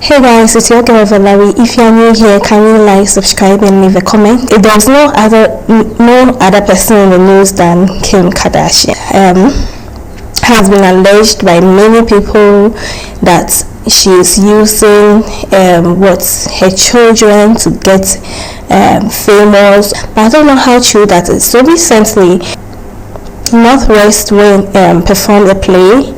Hey guys, it's your girl Valerie. If you're new here, can you like, subscribe, and leave a comment? There's no other person in the news than Kim Kardashian. Has been alleged by many people that she's using her children to get famous. But I don't know how true that is. So recently, Northwest performed a play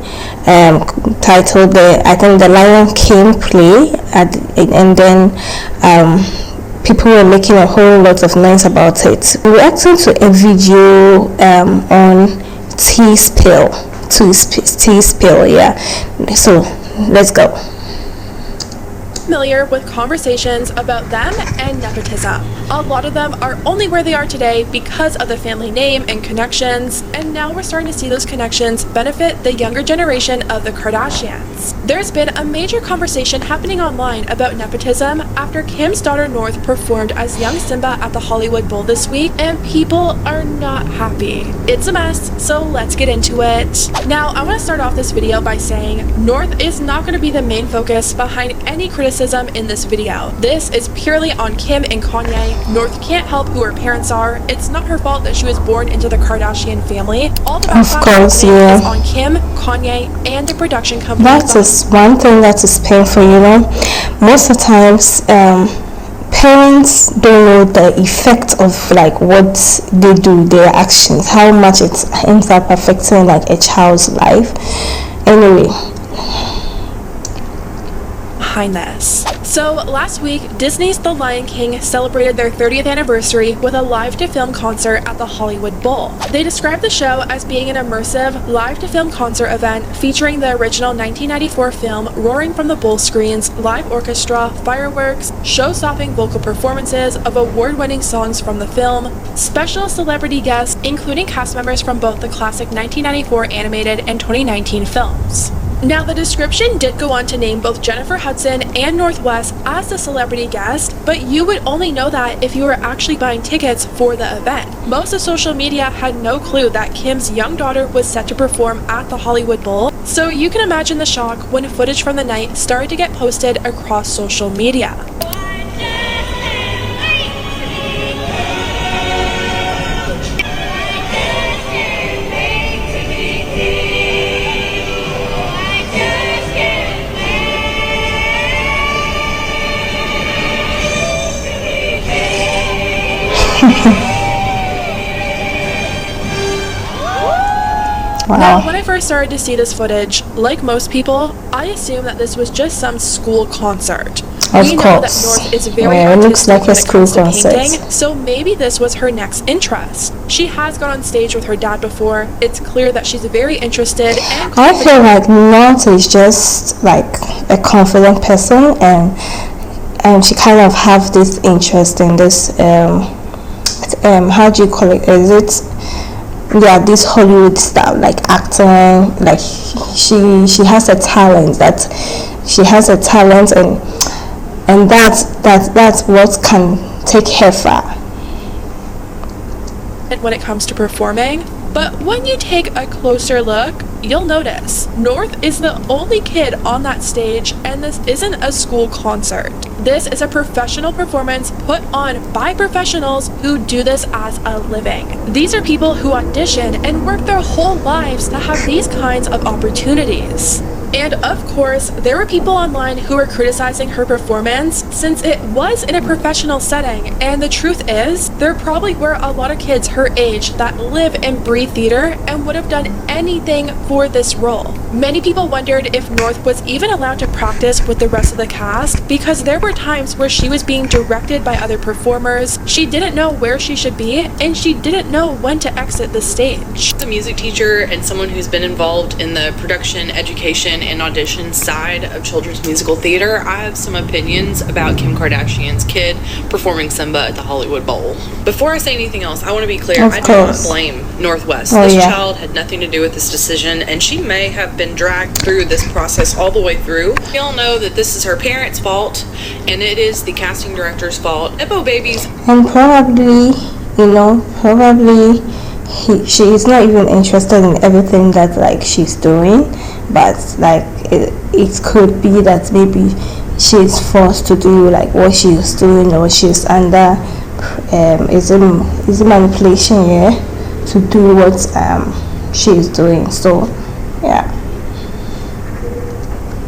titled the Lion King play, and then people were making a whole lot of noise about it. Reacting to a video on T-Spill, yeah. So let's go. Familiar with conversations about them and nepotism. A lot of them are only where they are today because of the family name and connections, and now we're starting to see those connections benefit the younger generation of the Kardashians. There's been a major conversation happening online about nepotism after Kim's daughter North performed as young Simba at the Hollywood Bowl this week, and people are not happy. It's a mess, so let's get into it. Now, I want to start off this video by saying North is not going to be the main focus behind any criticism in this video. This is purely on Kim and Kanye. North can't help who her parents are. It's not her fault that she was born into the Kardashian family. All the backlash is on Kim, Kanye, and the production company. That is one thing that is painful, Most of the times, parents don't know the effect of like what they do, their actions, how much it ends up affecting like a child's life. Anyway, behind this. So last week, Disney's The Lion King celebrated their 30th anniversary with a live-to-film concert at the Hollywood Bowl. They described the show as being an immersive, live-to-film concert event featuring the original 1994 film roaring from the bowl screens, live orchestra, fireworks, show-stopping vocal performances of award-winning songs from the film, special celebrity guests, including cast members from both the classic 1994 animated and 2019 films. Now, the description did go on to name both Jennifer Hudson and Northwest as the celebrity guest, but you would only know that if you were actually buying tickets for the event. Most of social media had no clue that Kim's young daughter was set to perform at the Hollywood Bowl, so you can imagine the shock when footage from the night started to get posted across social media. Wow. Now, when I first started to see this footage, like most people, I assumed that this was just some school concert. We know that North is very it looks like a school concert. Painting, so maybe this was her next interest. She has gone on stage with her dad before. It's clear that she's very interested. And I feel like North is just like a confident person, and she kind of have this interest in this how do you call it? Is it? Yeah, this Hollywood stuff, like acting. Like she has a talent and that's what can take her far when it comes to performing. But when you take a closer look, you'll notice North is the only kid on that stage, and this isn't a school concert. This is a professional performance put on by professionals who do this as a living. These are people who audition and work their whole lives to have these kinds of opportunities. And of course, there were people online who were criticizing her performance since it was in a professional setting, and the truth is, there probably were a lot of kids her age that live and breathe theater and would have done anything for this role. Many people wondered if North was even allowed to practice with the rest of the cast because there were times where she was being directed by other performers, she didn't know where she should be, and she didn't know when to exit the stage. As a music teacher and someone who's been involved in the production, education, and audition side of children's musical theater, I have some opinions about Kim Kardashian's kid performing Simba at the Hollywood Bowl. Before I say anything else, I want to be clear, I do not blame Northwest. This child had nothing to do with this decision, and she may have been dragged through this process all the way through. We all know that this is her parents' fault, and it is the casting director's fault. Nepo babies. And probably she is not even interested in everything that like she's doing, but like it could be that maybe she's forced to do like what she's doing, or she's under is it manipulation, yeah, to do what she's doing. So yeah.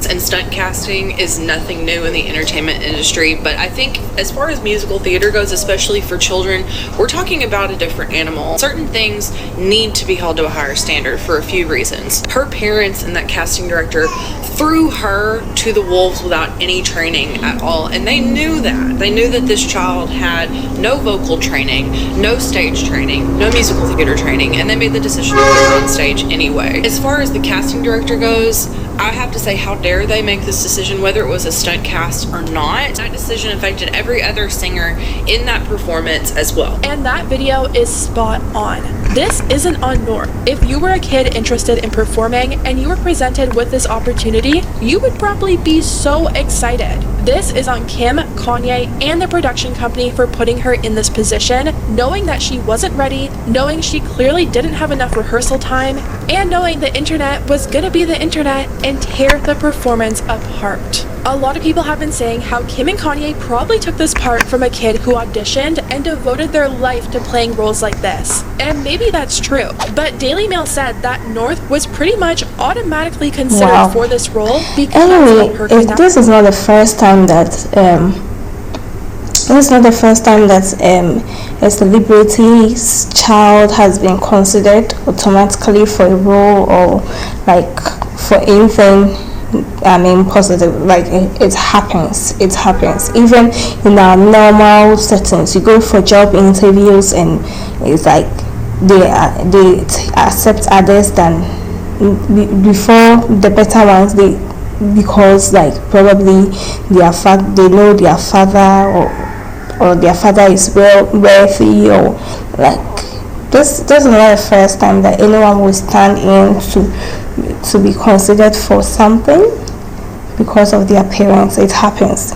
And stunt casting is nothing new in the entertainment industry, but I think as far as musical theater goes, especially for children, we're talking about a different animal. Certain things need to be held to a higher standard for a few reasons. Her parents and that casting director threw her to the wolves without any training at all, and they knew that. They knew that this child had no vocal training, no stage training, no musical theater training, and they made the decision to put her on stage anyway. As far as the casting director goes, I have to say, how dare they make this decision, whether it was a stunt cast or not. That decision affected every other singer in that performance as well. And that video is spot on. This isn't on North. If you were a kid interested in performing and you were presented with this opportunity, you would probably be so excited. This is on Kim, Kanye, and the production company for putting her in this position, knowing that she wasn't ready, knowing she clearly didn't have enough rehearsal time, and knowing the internet was gonna be the internet and tear the performance apart. A lot of people have been saying how Kim and Kanye probably took this part from a kid who auditioned and devoted their life to playing roles like this. And maybe that's true, but Daily Mail said that North was pretty much automatically considered for this role because of her conduct. This is not the first time that a celebrity's child has been considered automatically for a role, or like for anything positive. Like it happens. Even in our normal settings, you go for job interviews and it's like they accept others than before the better ones, because like probably they know their father, or their father is wealthy, or like this is not the first time that anyone will stand in to be considered for something because of their parents. It happens.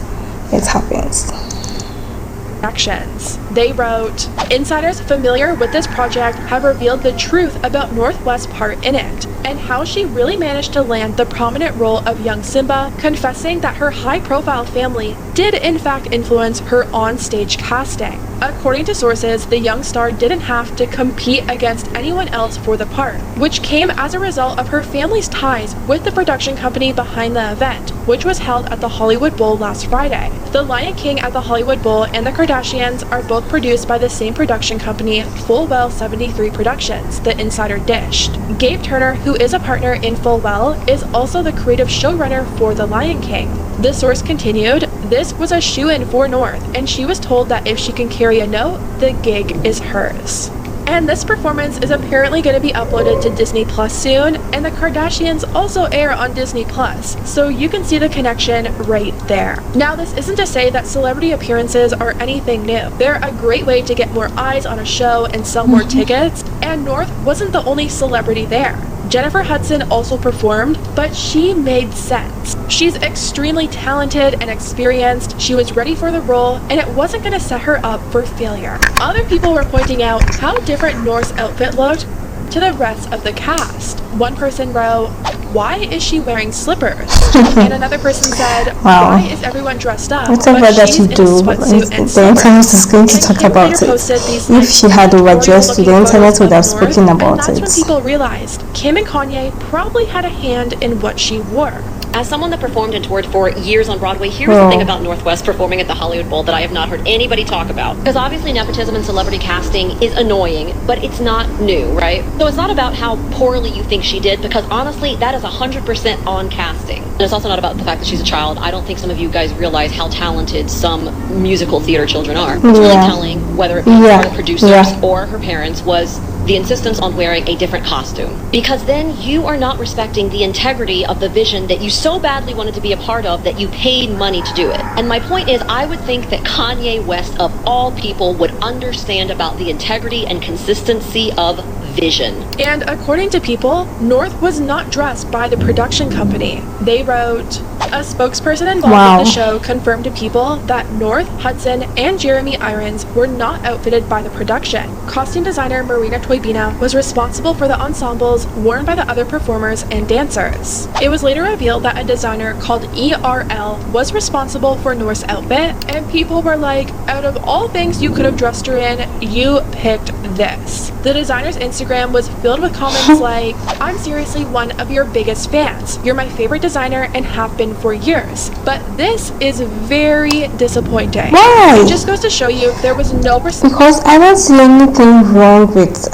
Actions. They wrote, "Insiders familiar with this project have revealed the truth about Northwest's part in it, and how she really managed to land the prominent role of young Simba, confessing that her high-profile family did in fact influence her on-stage casting. According to sources, the young star didn't have to compete against anyone else for the part, which came as a result of her family's ties with the production company behind the event, which was held at the Hollywood Bowl last Friday. The Lion King at the Hollywood Bowl and the Kardashians are both produced by the same production company, Full Well 73 Productions, the insider dished. Gabe Turner, who is a partner in Full Well, is also the creative showrunner for The Lion King. The source continued, "This was a shoo-in for North, and she was told that if she can carry a note, the gig is hers." And this performance is apparently going to be uploaded to Disney Plus soon, and the Kardashians also air on Disney Plus, so you can see the connection right there. Now, this isn't to say that celebrity appearances are anything new. They're a great way to get more eyes on a show and sell more tickets, and North wasn't the only celebrity there. Jennifer Hudson also performed, but she made sense. She's extremely talented and experienced, she was ready for the role, and it wasn't going to set her up for failure. Other people were pointing out how different North's outfit looked to the rest of the cast. One person wrote, "Why is she wearing slippers?" And another person said, "Why is everyone dressed up? Whatever but that she's you in a do, sweatsuit and the internet slippers?" is going to And talk Kim about later it. posted these If she had overdressed, the internet would have spoken about and it. that's when people realized Kim and Kanye probably had a hand in what she wore. As someone that performed and toured for years on Broadway, here's the thing about Northwest performing at the Hollywood Bowl that I have not heard anybody talk about. Because obviously nepotism and celebrity casting is annoying, but it's not new, right? So it's not about how poorly you think she did, because honestly, that is 100% on casting. And it's also not about the fact that she's a child. I don't think some of you guys realize how talented some musical theater children are. It's really telling, whether it be part of producers or her parents, was the insistence on wearing a different costume. Because then you are not respecting the integrity of the vision that you so badly wanted to be a part of that you paid money to do it. And my point is, I would think that Kanye West, of all people, would understand about the integrity and consistency of vision. And according to People, North was not dressed by the production company. They wrote, a spokesperson involved with the show confirmed to People that North, Hudson, and Jeremy Irons were not outfitted by the production. Costume designer Marina Toybina was responsible for the ensembles worn by the other performers and dancers. It was later revealed that a designer called ERL was responsible for North's outfit, and people were like, out of all things you could have dressed her in, you picked this. The designer's Instagram was filled with comments like, I'm seriously one of your biggest fans. You're my favorite designer and have been for years. But this is very disappointing. Why? It just goes to show you there was no because I don't see anything wrong with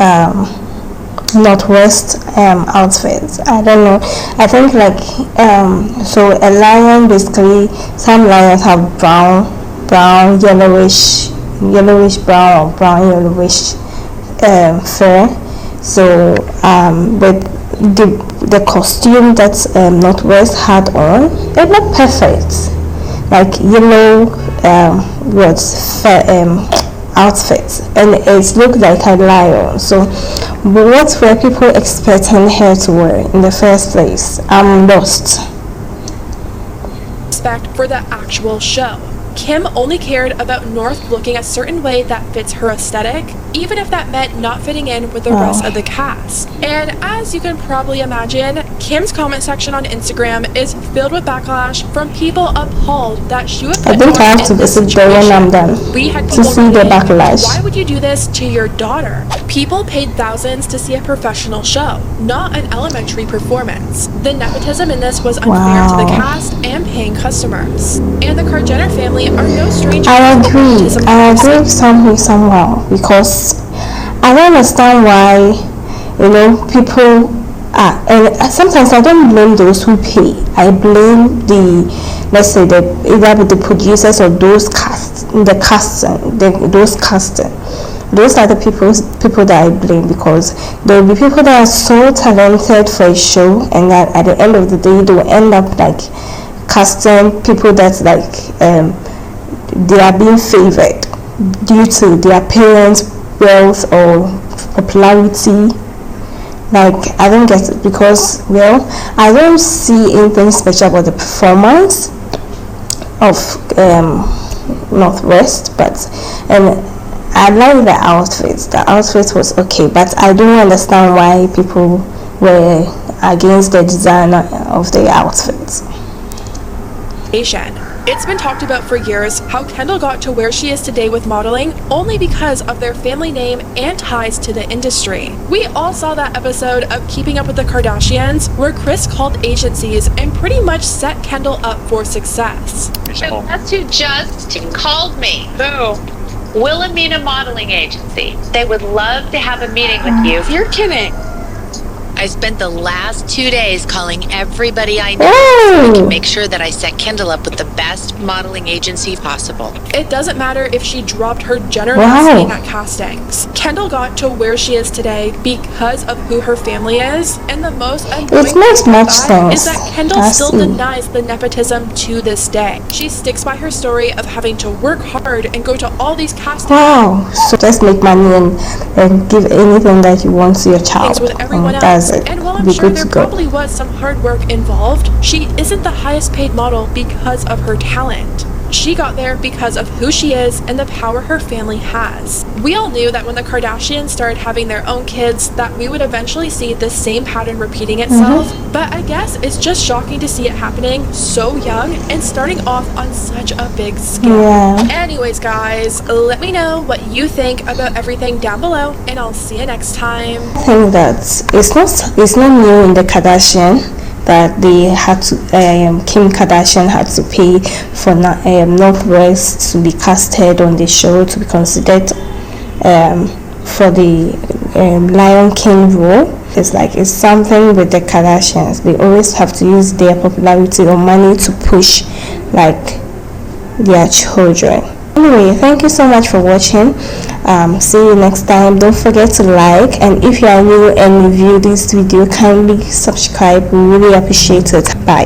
Northwest outfits. I don't know. I think like so a lion, basically some lions have brown, yellowish brown or brown yellowish fur. So with the costume that Northwest had on, it looked perfect, like yellow outfits, and it looked like a lion. So what were people expecting her to wear in the first place? I'm lost. Respect for the actual show. Kim only cared about North looking a certain way that fits her aesthetic, even if that meant not fitting in with the rest of the cast. And as you can probably imagine, Kim's comment section on Instagram is filled with backlash from people appalled that she would put I think I have to visit there when I'm done to see the backlash. Why would you do this to your daughter? People paid thousands to see a professional show, not an elementary performance. The nepotism in this was unfair to the cast and paying customers. And the Jenner family are no strangers. I agree somehow, because I don't understand why, people are, and sometimes I don't blame those who pay. I blame either the producers or those casting. Those are the people that I blame, because there will be people that are so talented for a show, and that at the end of the day they will end up like casting people that's like they are being favored due to their parents' wealth or popularity. Like, I don't get it, because I don't see anything special about the performance of Northwest, but I like the outfits. The outfit was okay, but I don't understand why people were against the design of the outfits. It's been talked about for years how Kendall got to where she is today with modeling only because of their family name and ties to the industry. We all saw that episode of Keeping Up with the Kardashians where Kris called agencies and pretty much set Kendall up for success. That's who just called me. Who? Wilhelmina Modeling Agency. They would love to have a meeting with you. You're kidding. I spent the last 2 days calling everybody I know so I can make sure that I set Kendall up with the best modeling agency possible. It doesn't matter if she dropped her generosity at castings. Kendall got to where she is today because of who her family is, and the most annoying thing is that Kendall still denies the nepotism to this day. She sticks by her story of having to work hard and go to all these castings. So just make money and give anything that you want to your child. With everyone else. And while I'm sure there probably was some hard work involved, she isn't the highest paid model because of her talent. She got there because of who she is and the power her family has. We all knew that when the Kardashians started having their own kids that we would eventually see this same pattern repeating itself, but I guess it's just shocking to see it happening so young and starting off on such a big scale. Anyways guys, let me know what you think about everything down below, and I'll see you next time. I think that it's not new in the Kardashian that they had to Kim Kardashian had to pay for Northwest to be casted on the show, to be considered for the Lion King role. It's something with the Kardashians. They always have to use their popularity or money to push like their children. Anyway, thank you so much for watching. See you next time. Don't forget to like, and if you are new and you view this video, kindly subscribe. We really appreciate it. Bye.